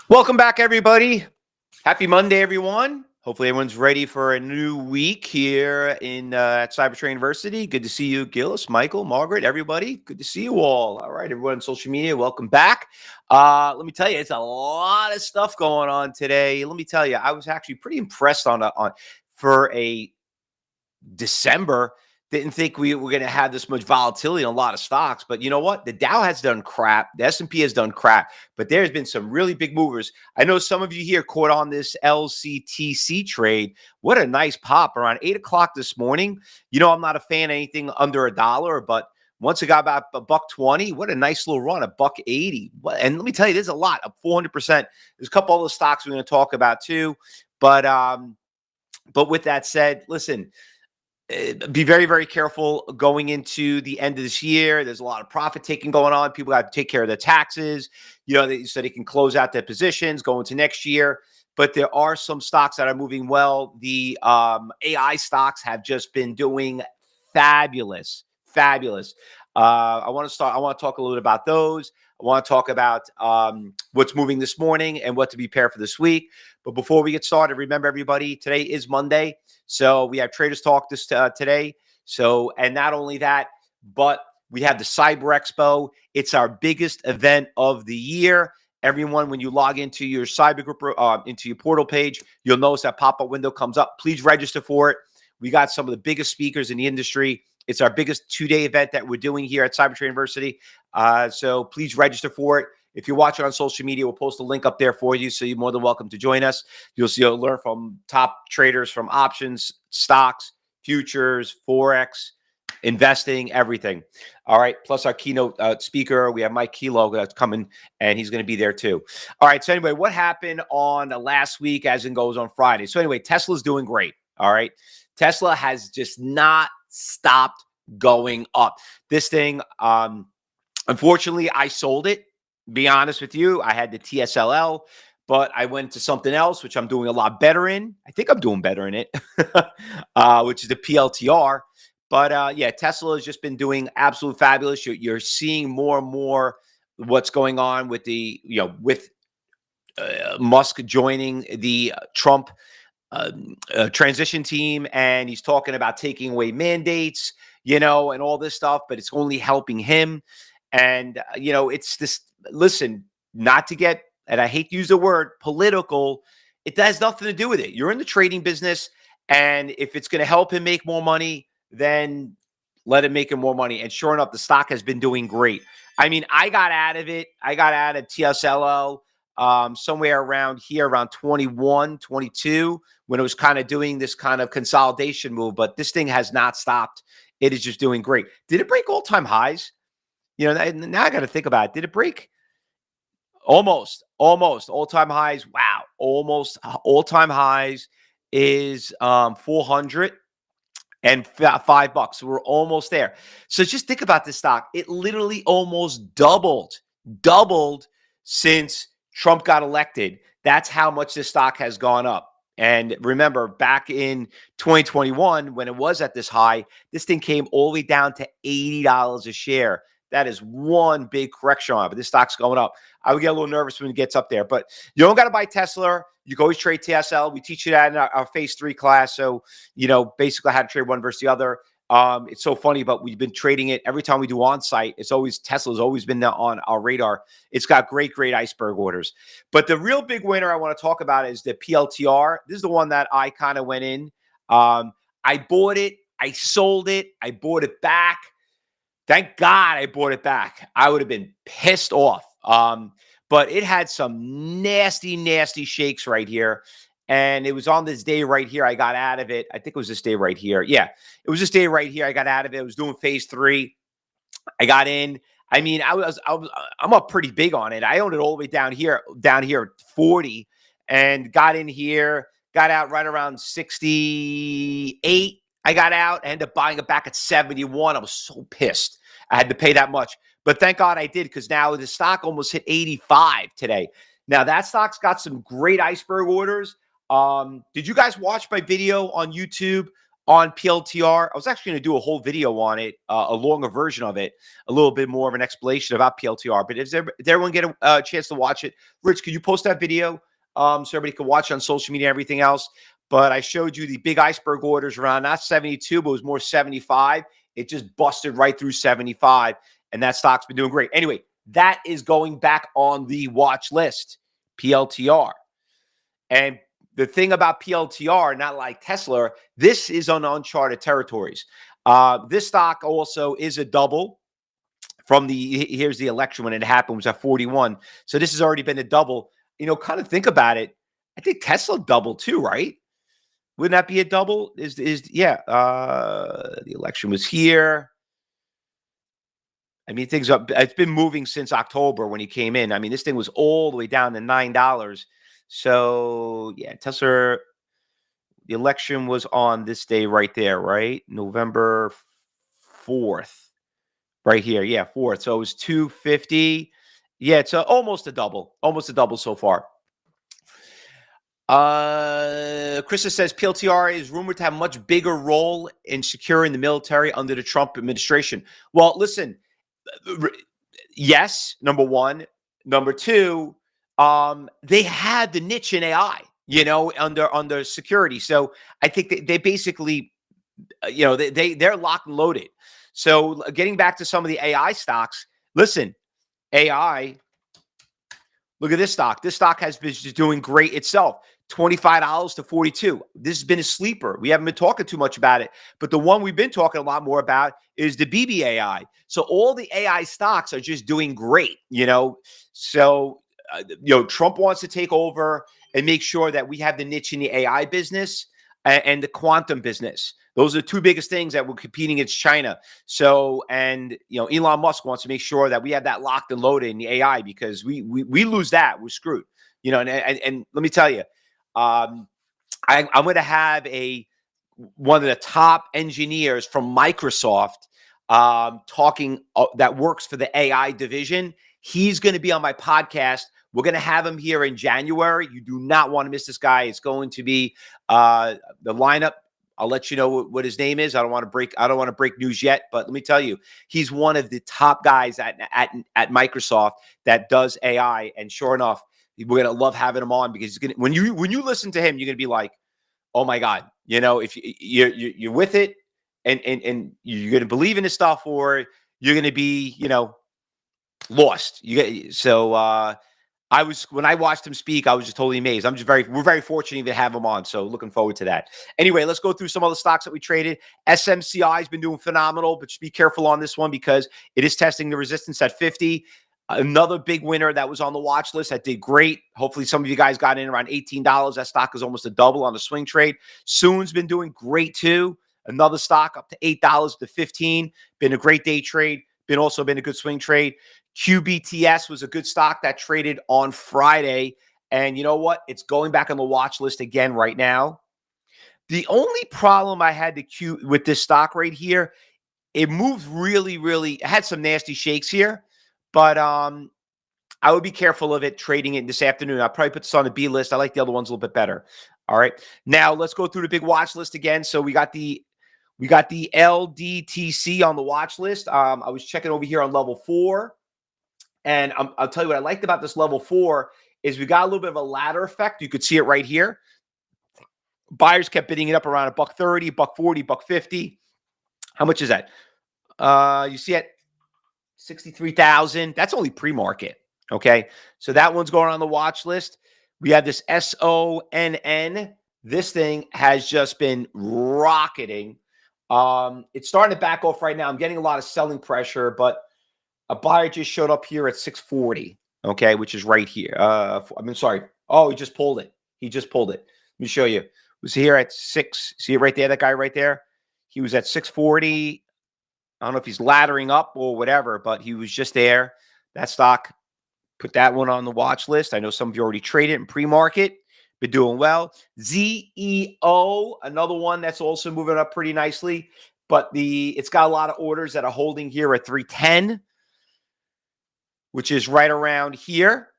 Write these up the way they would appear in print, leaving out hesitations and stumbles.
Welcome back, everybody. Happy Monday, everyone. Hopefully, everyone's ready for a new week here at Cybertrain University. Good to see you, Gillis, Michael, Margaret, everybody. Good to see you all. All right, everyone on social media, welcome back. Let me tell you, it's a lot of stuff going on today. Let me tell you, I was actually pretty impressed for a December. Didn't think we were going to have this much volatility in a lot of stocks, but you know what? The Dow has done crap. The S&P has done crap, but there's been some really big movers. I know some of you here caught on this LCTC trade. What a nice pop around 8 o'clock this morning. You know, I'm not a fan of anything under $1, but once it got about $1.20, what a nice little run, $1.80. And let me tell you, there's a lot, up 400%. There's a couple other stocks we're going to talk about too, but with that said, listen, be very, very careful going into the end of this year. There's a lot of profit taking going on. People got to take care of their taxes, so they can close out their positions going into next year. But there are some stocks that are moving well. The AI stocks have just been doing fabulous. I want to talk a little bit about those. I want to talk about what's moving this morning and what to be prepared for this week. But before we get started, remember, everybody, today is Monday. So we have Traders Talk today. So, and not only that, but we have the Cyber Expo. It's our biggest event of the year. Everyone, when you log into your Cyber Group, into your portal page, you'll notice that pop-up window comes up. Please register for it. We got some of the biggest speakers in the industry. It's our biggest two-day event that we're doing here at Cybertrain University. So please register for it. If you're watching on social media, we'll post a link up there for you, so you're more than welcome to join us. You'll learn from top traders from options, stocks, futures, Forex, investing, everything. All right. Plus our keynote speaker, we have Mike Kilo that's coming, and he's going to be there too. All right. So anyway, what happened on last week as it goes on Friday? So anyway, Tesla's doing great. All right. Tesla has just not stopped going up. This thing, unfortunately, I sold it. Be honest with you, I had the TSLL, but I went to something else, which I'm doing a lot better in. I think I'm doing better in it, which is the PLTR. But yeah, Tesla has just been doing absolutely fabulous. You're seeing more and more what's going on with with Musk joining the Trump transition team, and he's talking about taking away mandates, and all this stuff, but it's only helping him. And, it's this, listen, not to get, and I hate to use the word political, it has nothing to do with it. You're in the trading business, and if it's going to help him make more money, then let him make him more money. And sure enough, the stock has been doing great. I mean, I got out of it. I got out of TSLO somewhere around here, around 21, 22, when it was kind of doing this kind of consolidation move. But this thing has not stopped. It is just doing great. Did it break all-time highs? Now I got to think about it. Did it break? Almost all-time highs. Wow. Almost all-time highs is $405. So we're almost there. So just think about this stock. It literally almost doubled since Trump got elected. That's how much this stock has gone up. And remember, back in 2021, when it was at this high, this thing came all the way down to $80 a share. That is one big correction on it, but this stock's going up. I would get a little nervous when it gets up there, but you don't got to buy Tesla. You can always trade TSL. We teach you that in our phase 3 class. So, basically how to trade one versus the other. It's so funny, but we've been trading it every time we do on-site. Tesla's always been on our radar. It's got great iceberg orders. But the real big winner I want to talk about is the PLTR. This is the one that I kind of went in. I bought it. I sold it. I bought it back. Thank God I bought it back. I would have been pissed off. But it had some nasty shakes right here. And it was on this day right here. I got out of it. I think it was this day right here. Yeah, it was this day right here. I got out of it. I was doing phase 3. I got in. I mean, I'm up pretty big on it. I owned it all the way down here at 40, and got in here, got out right around 68. I got out. I ended up buying it back at 71. I was so pissed I had to pay that much. But thank God I did, because now the stock almost hit 85 today. Now, that stock's got some great iceberg orders. Did you guys watch my video on YouTube on PLTR. I was actually going to do a whole video on it, a longer version of it, a little bit more of an explanation about PLTR. But did everyone get a chance to watch it? Rich, could you post that video so everybody could watch it on social media and everything else? But I showed you the big iceberg orders around not 72, but it was more 75. It just busted right through 75, and that stock's been doing great. Anyway, that is going back on the watch list, PLTR. And the thing about PLTR, not like Tesla, this is on uncharted territories. This stock also is a double from here's the election when it happened, was at 41. So this has already been a double. Kind of think about it. I think Tesla doubled too, right? Wouldn't that be a double? The election was here. I mean, it's been moving since October when he came in. I mean, this thing was all the way down to $9. So, yeah, Tesla, the election was on this day right there, right? November 4th, right here. Yeah, 4th. So it was 250. Yeah, it's almost a double so far. Krista says PLTR is rumored to have a much bigger role in securing the military under the Trump administration. Well, listen, yes, number one. Number two, they had the niche in AI, under security. So I think they basically, they're locked and loaded. So getting back to some of the AI stocks, listen, AI, look at this stock. This stock has been just doing great itself. $25 to 42. This has been a sleeper. We haven't been talking too much about it, but the one we've been talking a lot more about is the BBAI. So all the AI stocks are just doing great, So, Trump wants to take over and make sure that we have the niche in the AI business and the quantum business. Those are the two biggest things that we're competing against China. So, and Elon Musk wants to make sure that we have that locked and loaded in the AI, because we lose that, we're screwed. And let me tell you, I'm going to have one of the top engineers from Microsoft talking that works for the AI division. He's going to be on my podcast. We're going to have him here in January. You do not want to miss this guy. It's going to be the lineup. I'll let you know what his name is. I don't want to break news yet, but let me tell you, he's one of the top guys at Microsoft that does AI. And sure enough, we're gonna love having him on, because when you listen to him, you're gonna be like, oh my God, if you're with it and you're gonna believe in this stuff, or you're gonna be lost. When I watched him speak, I was just totally amazed. We're very fortunate to have him on. So looking forward to that. Anyway, let's go through some other stocks that we traded. SMCI has been doing phenomenal, but just be careful on this one because it is testing the resistance at 50. Another big winner that was on the watch list that did great. Hopefully some of you guys got in around $18. That stock is almost a double on the swing trade. Soon's been doing great too. Another stock up to $8 to 15. Been a great day trade. Been a good swing trade. QBTS was a good stock that traded on Friday. And you know what? It's going back on the watch list again right now. The only problem I had with this stock right here, it moved really, it had some nasty shakes here. But I would be careful of it trading it this afternoon. I'll probably put this on the B list. I like the other ones a little bit better. All right. Now let's go through the big watch list again. So we got the LDTC on the watch list. I was checking over here on level 4. And I'll tell you what I liked about this level 4 is we got a little bit of a ladder effect. You could see it right here. Buyers kept bidding it up around $1.30, $1.40, $1.50. How much is that? You see it? 63,000. That's only pre-market. Okay. So that one's going on the watch list. We have this SONN. This thing has just been rocketing. It's starting to back off right now. I'm getting a lot of selling pressure, but a buyer just showed up here at 640. Okay. Which is right here. Sorry. Oh, he just pulled it. Let me show you. It was here at 6. See it right there? That guy right there. He was at 640. I don't know if he's laddering up or whatever, but he was just there. That stock, put that one on the watch list. I know some of you already traded in pre-market, been doing well. ZEO, another one that's also moving up pretty nicely, but it's got a lot of orders that are holding here at 310, which is right around here.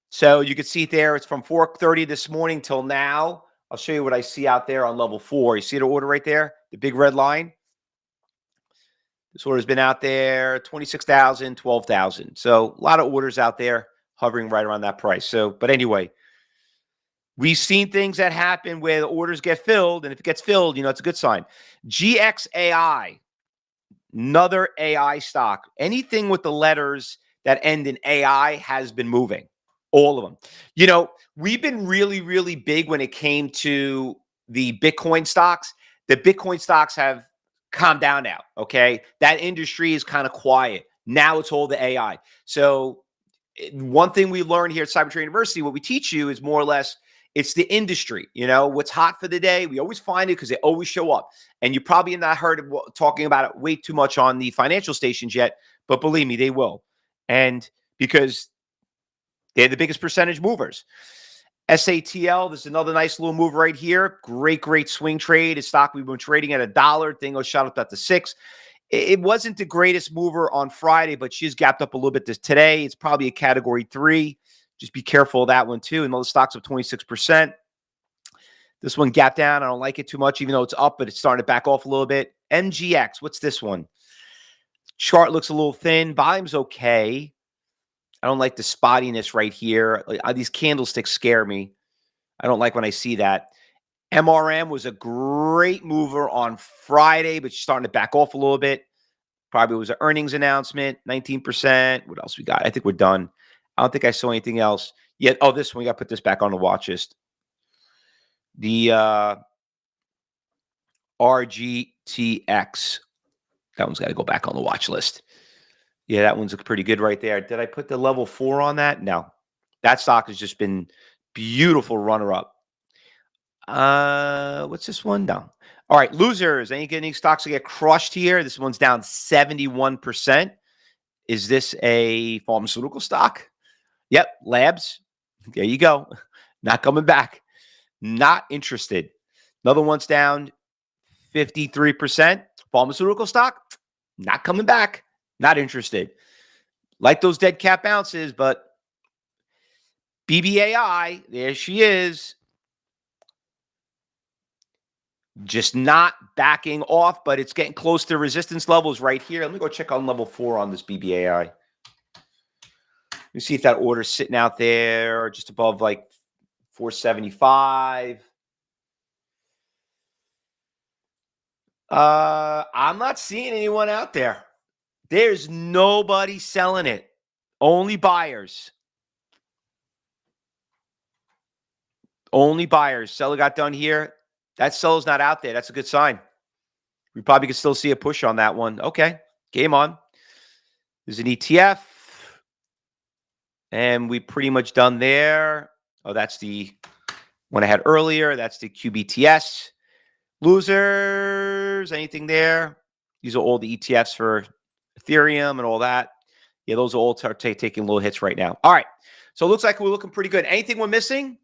So you can see it there. It's from 4:30 this morning till now. I'll show you what I see out there on level 4. You see the order right there? The big red line? This order's been out there, 26,000, 12,000. So a lot of orders out there hovering right around that price. So, but anyway, we've seen things that happen where the orders get filled, and if it gets filled, it's a good sign. GXAI, another AI stock. Anything with the letters that end in AI has been moving. All of them. We've been really, really big when it came to the Bitcoin stocks. The Bitcoin stocks have calmed down now, okay? That industry is kind of quiet. Now it's all the AI. So one thing we learned here at Cybertrade University, what we teach you is more or less, it's the industry. What's hot for the day. We always find it because they always show up. And you probably have not heard of talking about it way too much on the financial stations yet, but believe me, they will. And because they're the biggest percentage movers. SATL, this is another nice little move right here. Great swing trade. A stock we've been trading at $1. Thing goes shot up to $6. It wasn't the greatest mover on Friday, but she's gapped up a little bit today. It's probably a category 3. Just be careful of that one too. And those stocks up 26%. This one gapped down. I don't like it too much, even though it's up, but it's starting to back off a little bit. MGX, what's this one? Chart looks a little thin. Volume's okay. I don't like the spottiness right here. These candlesticks scare me. I don't like when I see that. MRM was a great mover on Friday, but she's starting to back off a little bit. Probably was an earnings announcement, 19%. What else we got? I think we're done. I don't think I saw anything else yet. Oh, this one, we got to put this back on the watch list. The RGTX. That one's got to go back on the watch list. Yeah, that one's pretty good right there. Did I put the level 4 on that? No. That stock has just been beautiful runner-up. What's this one? No. All right, losers. Any stocks that get crushed here? This one's down 71%. Is this a pharmaceutical stock? Yep, Labs. There you go. Not coming back. Not interested. Another one's down 53%. Pharmaceutical stock? Not coming back. Not interested. Like those dead cat bounces, but BBAI, there she is. Just not backing off, but it's getting close to resistance levels right here. Let me go check on level 4 on this BBAI. Let me see if that order's sitting out there just above like 475. I'm not seeing anyone out there. There's nobody selling it. Only buyers. Only buyers. Seller got done here. That seller's not out there. That's a good sign. We probably could still see a push on that one. Okay. Game on. There's an ETF. And we pretty much done there. Oh, that's the one I had earlier. That's the QBTS. Losers. Anything there? These are all the ETFs for Ethereum and all that. Yeah, those are all taking little hits right now. All right. So it looks like we're looking pretty good. Anything we're missing?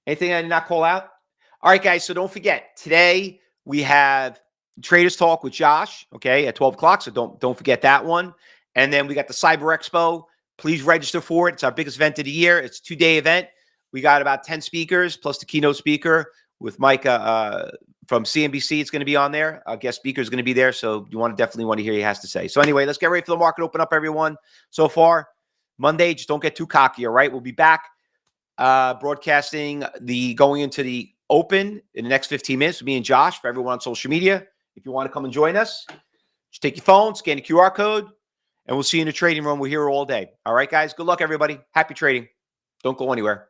Anything I did not call out? All right, guys. So don't forget, today we have Traders Talk with Josh, okay, at 12 o'clock. So don't forget that one. And then we got the Cyber Expo. Please register for it. It's our biggest event of the year. It's a 2-day event. We got about 10 speakers plus the keynote speaker with Micah from CNBC. It's going to be on there. Our guest speaker is going to be there. So you definitely want to hear what he has to say. So anyway, let's get ready for the market open up, everyone. So far, Monday, just don't get too cocky, all right? We'll be back broadcasting going into the open in the next 15 minutes with me and Josh for everyone on social media. If you want to come and join us, just take your phone, scan the QR code, and we'll see you in the trading room. We're here all day. All right, guys. Good luck, everybody. Happy trading. Don't go anywhere.